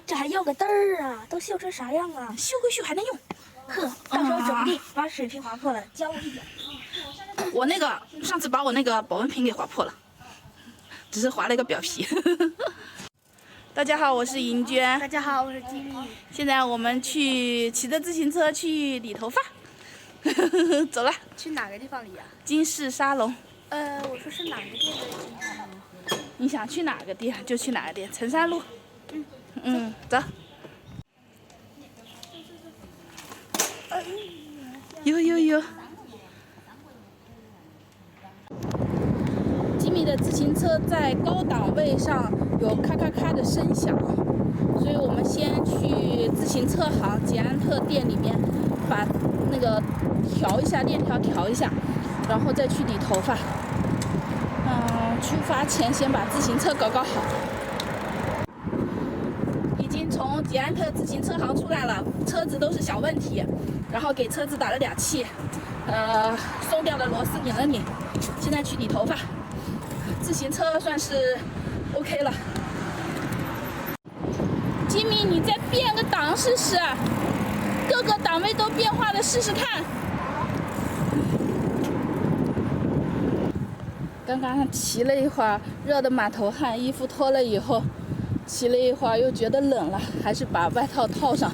这还要个灯儿啊，都锈成啥样了？修归修还能用。呵，到时候指不定把水瓶划破了，教我一点。我那个上次把我那个保温瓶给划破了，只是划了一个表皮。大家好，我是银娟。大家好，我是金蜜。现在我们骑着自行车去理头发。走了。去哪个地方理啊？金氏沙龙。我说是哪个店的金沙龙？你想去哪个店就去哪个店，成山路。走。有。吉米的自行车在高档位上有咔咔咔的声响，所以我们先去自行车行捷安特店里面把那个调一下链条调一下，然后再去理头发。出发前先把自行车搞好。已经从捷安特自行车行出来了，车子都是小问题，然后给车子打了2气，松掉的螺丝拧了拧，现在去理头发。自行车算是 OK 了。吉米，你再变个档试试，各个档位都变化的试试看。刚刚骑了一会儿，热得满头汗，衣服脱了以后，骑了一会儿又觉得冷了，还是把外套套上。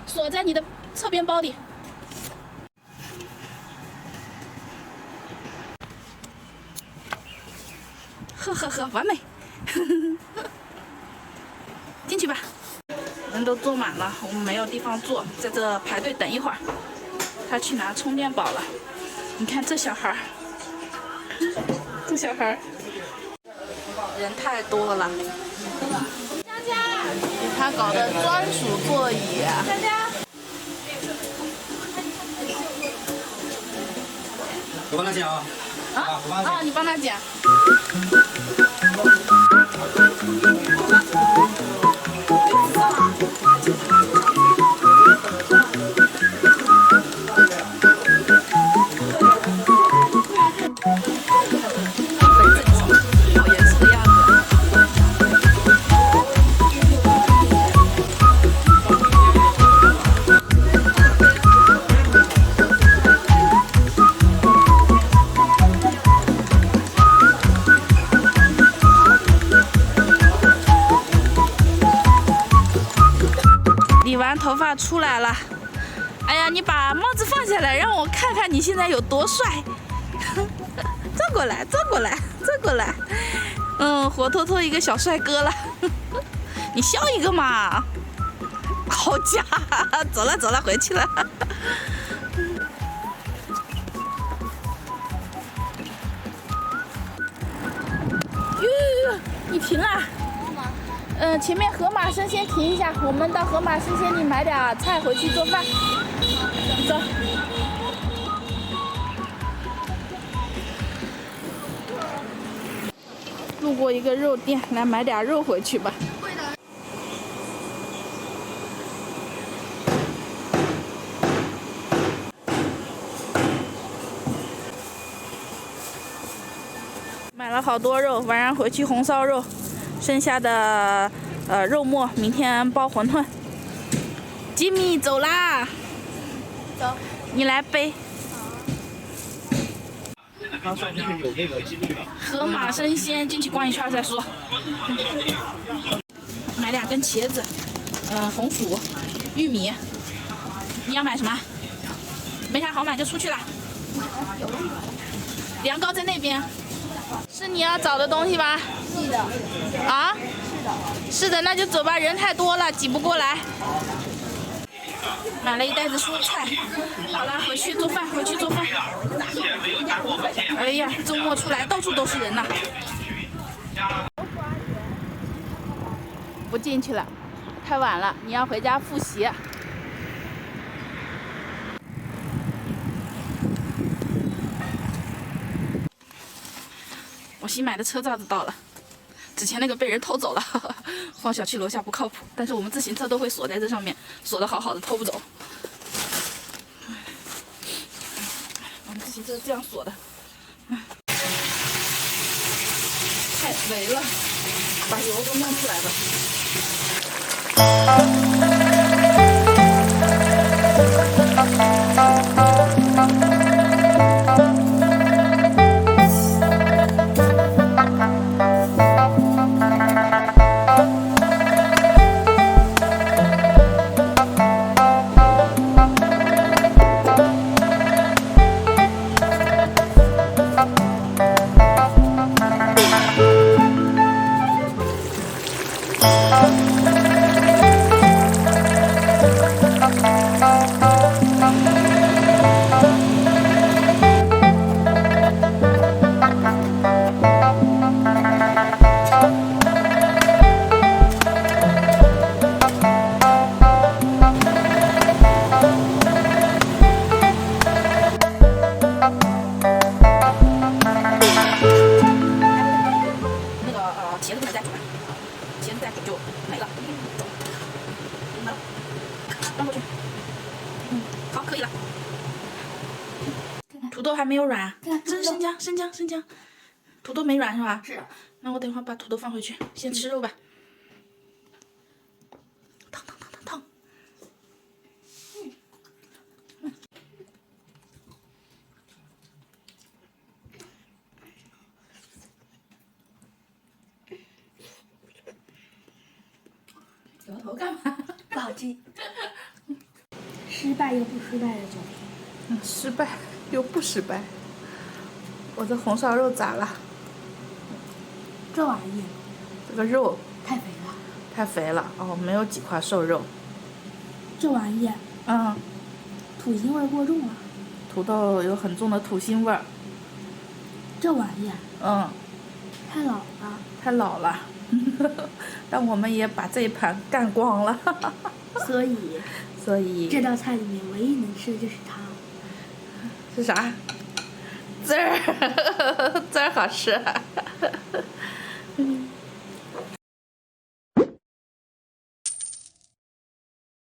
锁在你的侧边包里。呵，完美。进去吧。人都坐满了，我们没有地方坐，在这排队等一会儿。他去拿充电宝了。你看这小孩，这小孩，人太多了。给他搞的专属座椅。我帮他剪啊！你帮他剪。理完头发出来了，哎呀，你把帽子放下来，让我看看你现在有多帅。坐过来，活脱脱一个小帅哥了。你笑一个嘛。好假，走了，回去了。哟，你停了。前面河马生鲜停一下，我们到河马生鲜里买点菜回去做饭。走。路过一个肉店，来买点肉回去吧。买了好多肉，晚上回去红烧肉。剩下的肉末明天包馄饨。吉米走啦，走，你来背。河马生鲜，进去逛一圈再说。买2根茄子，红薯、玉米。你要买什么？没啥好买就出去了。凉糕在那边。是你要找的东西吧？是的。啊？是的，那就走吧，人太多了，挤不过来。买了一袋子蔬菜，好了，回去做饭。哎呀，周末出来到处都是人呐。不进去了，太晚了，你要回家复习。我新买的车罩子到了。之前那个被人偷走了，放小区楼下不靠谱。但是我们自行车都会锁在这上面，锁得好好的，偷不走。行，这是这样锁的。太肥了，把油都弄出来了。茄子不能再煮了，茄子再煮就没了。放过去。好，可以了。土豆还没有软，这是生姜。土豆没软是吧？是。那我等会儿把土豆放回去，先吃肉吧。烫。摇头干嘛？不好吃。失败又不失败的酒。失败又不失败。我的红烧肉咋了？这玩意这个肉太肥了。太肥了哦，没有几块瘦肉。这玩意土腥味过重了。土豆有很重的土腥味儿。这玩意太老了。太老了。但我们也把这一盘干光了。所以这道菜里面唯一能吃的就是它。是啥？籽儿，籽儿好吃。